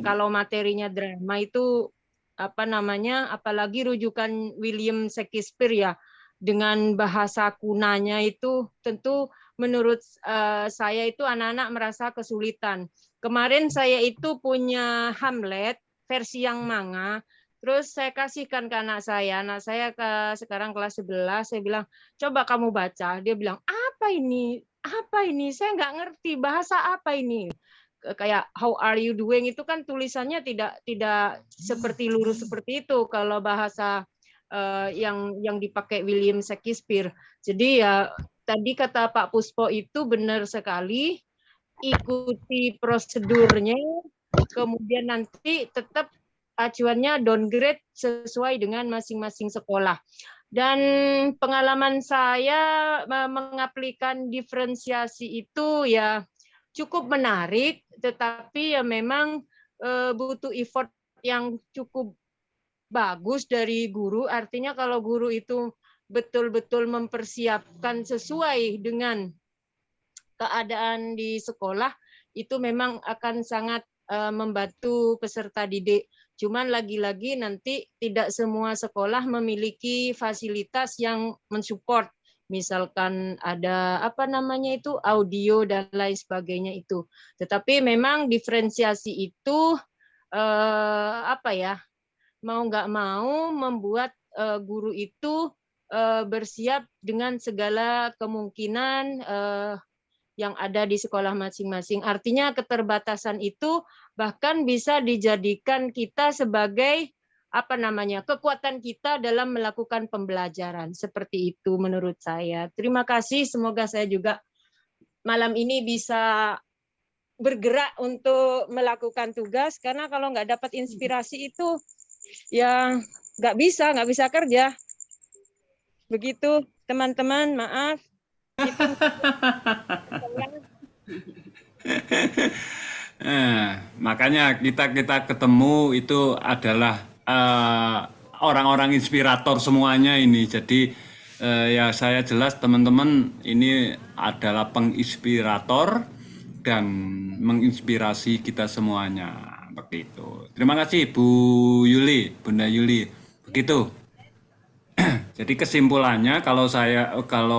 kalau materinya drama itu apalagi rujukan William Shakespeare ya, dengan bahasa kunanya itu tentu menurut saya itu anak-anak merasa kesulitan. Kemarin saya itu punya Hamlet versi yang manga, terus saya kasihkan ke anak saya. Anak saya sekarang kelas 11, saya bilang, coba kamu baca. Dia bilang, apa ini? Apa ini? Saya nggak ngerti bahasa apa ini. Kayak how are you doing itu kan tulisannya tidak seperti lurus seperti itu kalau bahasa yang dipakai William Shakespeare. Jadi ya tadi kata Pak Puspo itu benar sekali, ikuti prosedurnya, kemudian nanti tetap acuannya downgrade sesuai dengan masing-masing sekolah. Dan pengalaman saya mengaplikan diferensiasi itu ya cukup menarik, tetapi ya memang butuh effort yang cukup bagus dari guru. Artinya kalau guru itu betul-betul mempersiapkan sesuai dengan keadaan di sekolah, itu memang akan sangat membantu peserta didik. Cuman lagi-lagi nanti tidak semua sekolah memiliki fasilitas yang mensupport. Misalkan ada apa namanya itu audio dan lain sebagainya itu. Tetapi memang diferensiasi itu apa ya? Mau nggak mau membuat guru itu bersiap dengan segala kemungkinan yang ada di sekolah masing-masing. Artinya keterbatasan itu bahkan bisa dijadikan kita sebagai apa namanya kekuatan kita dalam melakukan pembelajaran. Seperti itu menurut saya. Terima kasih. Semoga saya juga malam ini bisa bergerak untuk melakukan tugas. Karena kalau nggak dapat inspirasi itu ya nggak bisa kerja. Begitu teman-teman. Maaf. Makanya kita ketemu itu adalah orang-orang inspirator semuanya ini. Jadi ya saya jelas teman-teman ini adalah penginspirator dan menginspirasi kita semuanya. Begitu. Terima kasih Bu Yuli, Bunda Yuli. Begitu. Jadi kesimpulannya kalau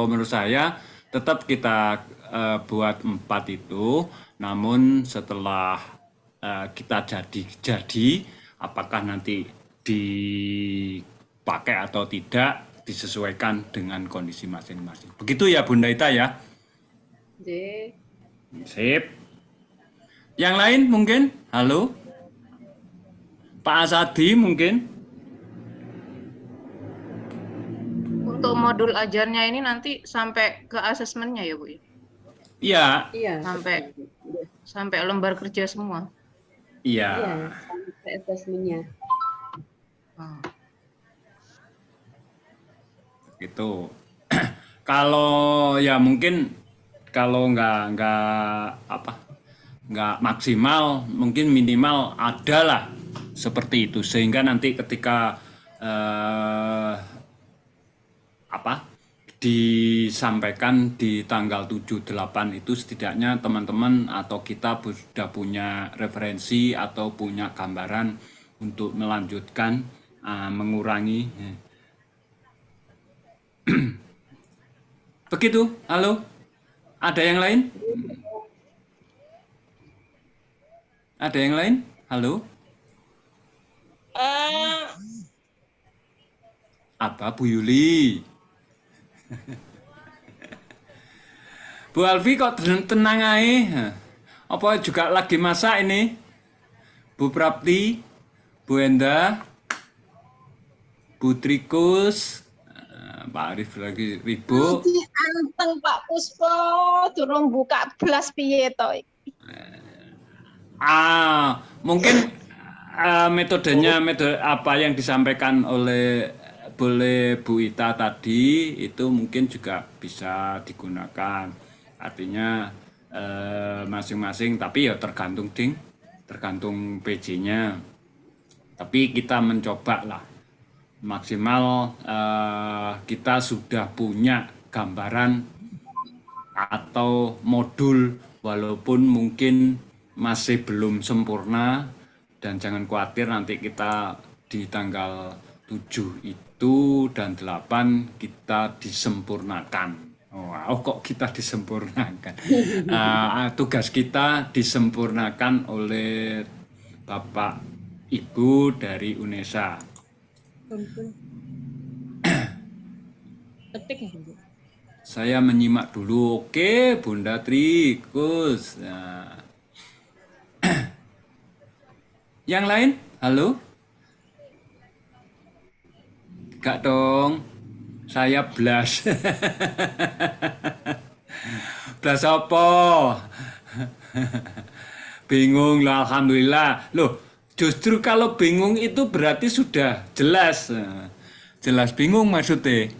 menurut saya tetap kita buat 4 itu, namun setelah kita jadi apakah nanti dipakai atau tidak disesuaikan dengan kondisi masing-masing. Begitu ya Bunda Ita ya. Sip. Yang lain mungkin? Halo? Pak Asadi mungkin? Untuk modul ajarnya ini nanti sampai ke asesmennya ya Bu? Iya. Sampai lembar kerja semua. Iya. Sampai asesmennya. Gitu. Kalau ya mungkin kalau nggak maksimal, mungkin minimal adalah seperti itu sehingga nanti ketika disampaikan di tanggal 7-8 itu setidaknya teman-teman atau kita sudah punya referensi atau punya gambaran untuk melanjutkan mengurangi. Begitu. Halo, ada yang lain? Ada yang lain? Halo? Apa Bu Yuli? Bu Alfi kok tenang aja? Apa juga lagi masak ini? Bu Prapti, Bu Enda, Bu Trikus, Pak Arif lagi ribut. Anteng Pak Puspo, durung buka belas piye to? Mungkin metode apa yang disampaikan oleh Bu Ita tadi itu mungkin juga bisa digunakan. Artinya masing-masing, tapi ya tergantung PJ-nya. Tapi kita mencoba lah maksimal kita sudah punya gambaran atau modul walaupun mungkin masih belum sempurna, dan jangan khawatir nanti kita di tanggal 7 dan 8 kita disempurnakan. Kok kita disempurnakan? Tugas kita disempurnakan oleh Bapak Ibu dari UNESA. Saya menyimak dulu. Oke, Bunda Tri, Gus. Nah. Yang lain? Halo? Gak dong. Saya blas. Blas apa? Bingung lah, alhamdulillah. Loh, justru kalau bingung itu berarti sudah jelas. Jelas bingung maksudnya.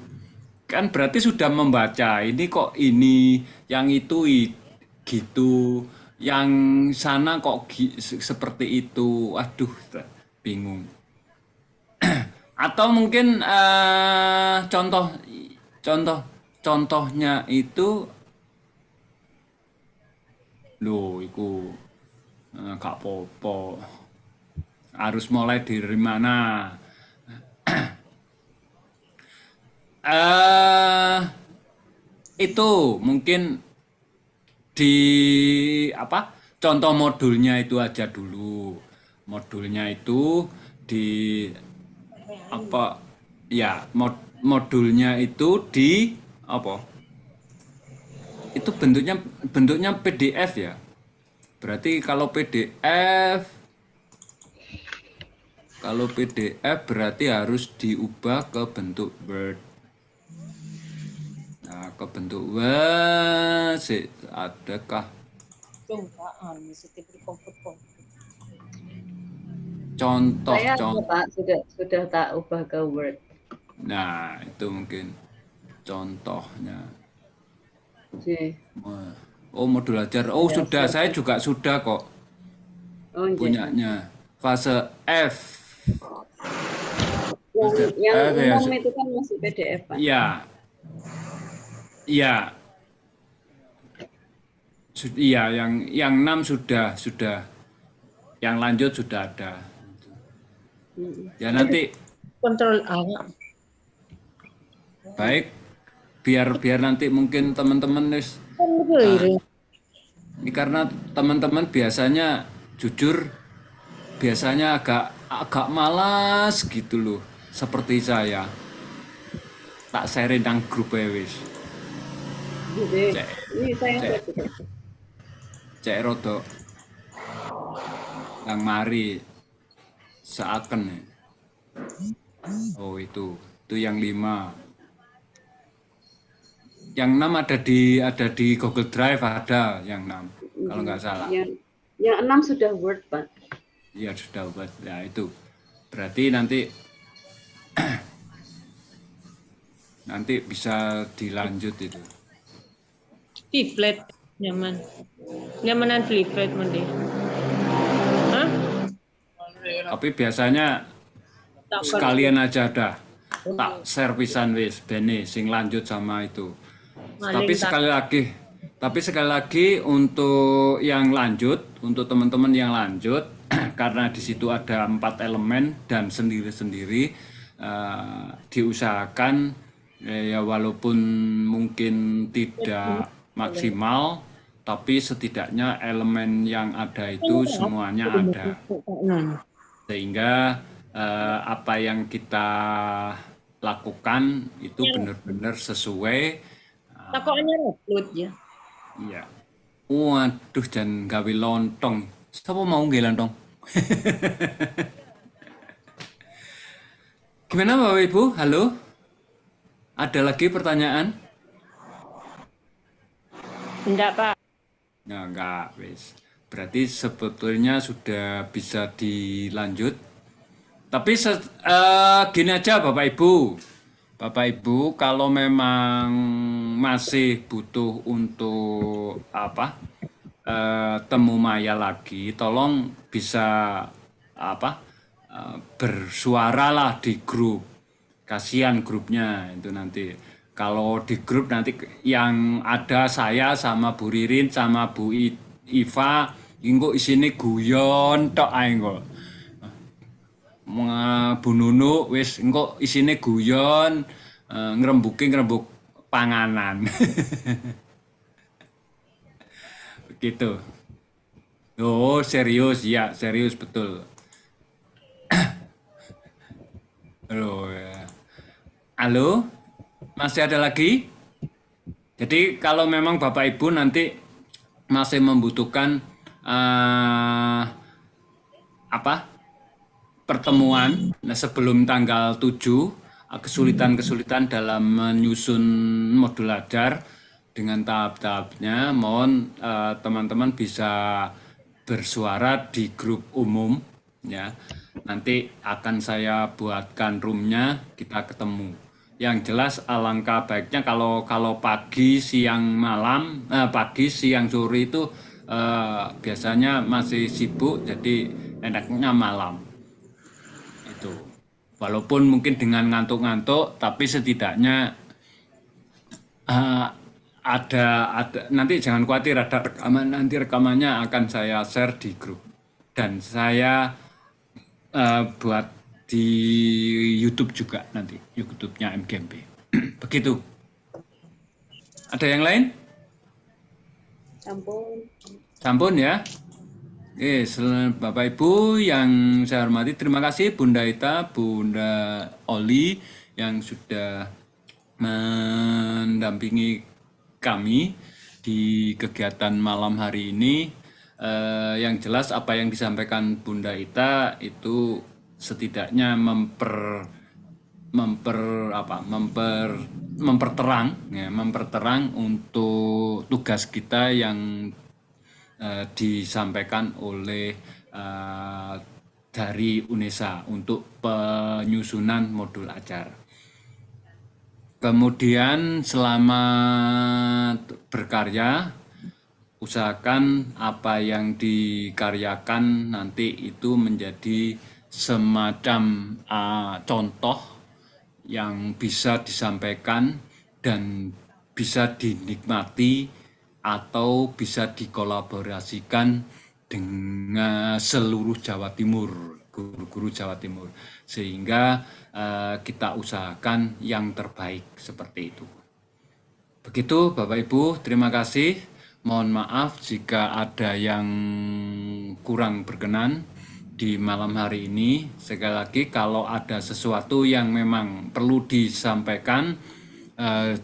Kan berarti sudah membaca. Ini kok ini, yang itu gitu, yang sana kok seperti itu. Aduh, bingung. Atau mungkin contohnya itu, loh, iku gak apa-apa. Harus mulai dari mana? Itu mungkin di contoh modulnya itu aja dulu. Modulnya itu di modulnya itu di itu bentuknya PDF ya. Berarti kalau PDF berarti harus diubah ke bentuk Word. Nah, ke bentuk Word adakah contoh? Pak, sudah tak ubah ke Word. Nah, itu mungkin contohnya. Modul ajar. Sudah, saya juga sudah kok. Punyanya. Fase F. Yang 6 itu kan masih PDF, Pak. Iya. Iya, yang 6 sudah. Yang lanjut sudah ada. Ya nanti Kontrol A. baik, biar nanti mungkin teman-teman ini karena teman-teman biasanya jujur biasanya agak malas gitu loh, seperti saya. Tak share nang grup wis. Cek rodok yang mari seakan ya. Itu yang 5. Yang 6 ada di Google Drive, ada yang 6 kalau nggak salah. Yang 6 sudah Word, Pak. Iya, sudah Word. Ya itu berarti nanti bisa dilanjut itu. Fliplet nyamanan fliplet mending. Tapi biasanya sekalian aja dah tak servisan wis bene sing lanjut sama itu. Tapi sekali lagi untuk yang lanjut, untuk teman-teman yang lanjut karena di situ ada 4 elemen dan sendiri-sendiri diusahakan ya walaupun mungkin tidak maksimal tapi setidaknya elemen yang ada itu semuanya ada. Sehingga apa yang kita lakukan itu benar-benar sesuai. Takokannya upload ya. Iya. Waduh, jangan gawe lontong. Siapa mau gawe lontong? Gimana Bapak Ibu? Halo? Ada lagi pertanyaan? Enggak, Pak. Nah, enggak, wis. Berarti sebetulnya sudah bisa dilanjut. Tapi gini aja Bapak Ibu. Bapak Ibu, kalau memang masih butuh untuk temu maya lagi, tolong bisa bersuara lah di grup. Kasihan grupnya itu nanti. Kalau di grup nanti yang ada saya sama Bu Ririn sama Bu Iva, engko isine guyon tok ae engko. Bu Nunu wis engko isine guyon, ngrembuk panganan. Begitu. Oh, serius ya, serius betul. Halo ya. Halo, masih ada lagi? Jadi kalau memang Bapak Ibu nanti masih membutuhkan pertemuan sebelum tanggal 7, kesulitan-kesulitan dalam menyusun modul ajar dengan tahap-tahapnya, mohon teman-teman bisa bersuara di grup umum ya. Nanti akan saya buatkan roomnya, kita ketemu. Yang jelas alangkah baiknya kalau pagi, siang, malam, pagi, siang, sore itu biasanya masih sibuk, jadi enaknya malam. Itu. Walaupun mungkin dengan ngantuk-ngantuk, tapi setidaknya ada nanti jangan khawatir, ada rekaman, nanti rekamannya akan saya share di grup dan saya buat di YouTube juga nanti, YouTube-nya MGMP. Begitu. Ada yang lain? Sampun ya. Bapak Ibu yang saya hormati, terima kasih Bunda Ita, Bunda Oli yang sudah mendampingi kami di kegiatan malam hari ini. Yang jelas apa yang disampaikan Bunda Ita itu setidaknya memperterang untuk tugas kita yang disampaikan oleh dari UNESA untuk penyusunan modul ajar. Kemudian selama berkarya, usahakan apa yang dikaryakan nanti itu menjadi semacam contoh yang bisa disampaikan dan bisa dinikmati atau bisa dikolaborasikan dengan seluruh Jawa Timur, guru-guru Jawa Timur, sehingga kita usahakan yang terbaik seperti itu. Begitu Bapak Ibu, terima kasih. Mohon maaf jika ada yang kurang berkenan di malam hari ini. Sekali lagi, kalau ada sesuatu yang memang perlu disampaikan,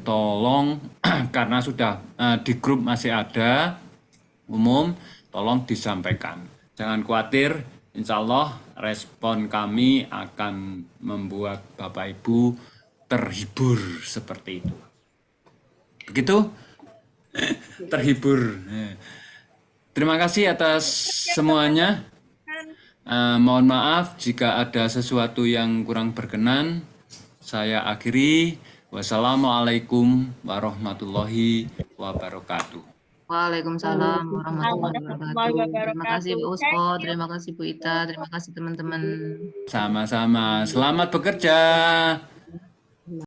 tolong karena sudah di grup masih ada umum, tolong disampaikan. Jangan khawatir, insya Allah respon kami akan membuat Bapak Ibu terhibur seperti itu. Begitu? Terhibur. Terima kasih atas semuanya. Mohon maaf jika ada sesuatu yang kurang berkenan. Saya akhiri. Wassalamualaikum warahmatullahi wabarakatuh. Waalaikumsalam warahmatullahi wabarakatuh. Terima kasih Bu Uspo, terima kasih Bu Ita, terima kasih teman-teman. Sama-sama. Selamat bekerja.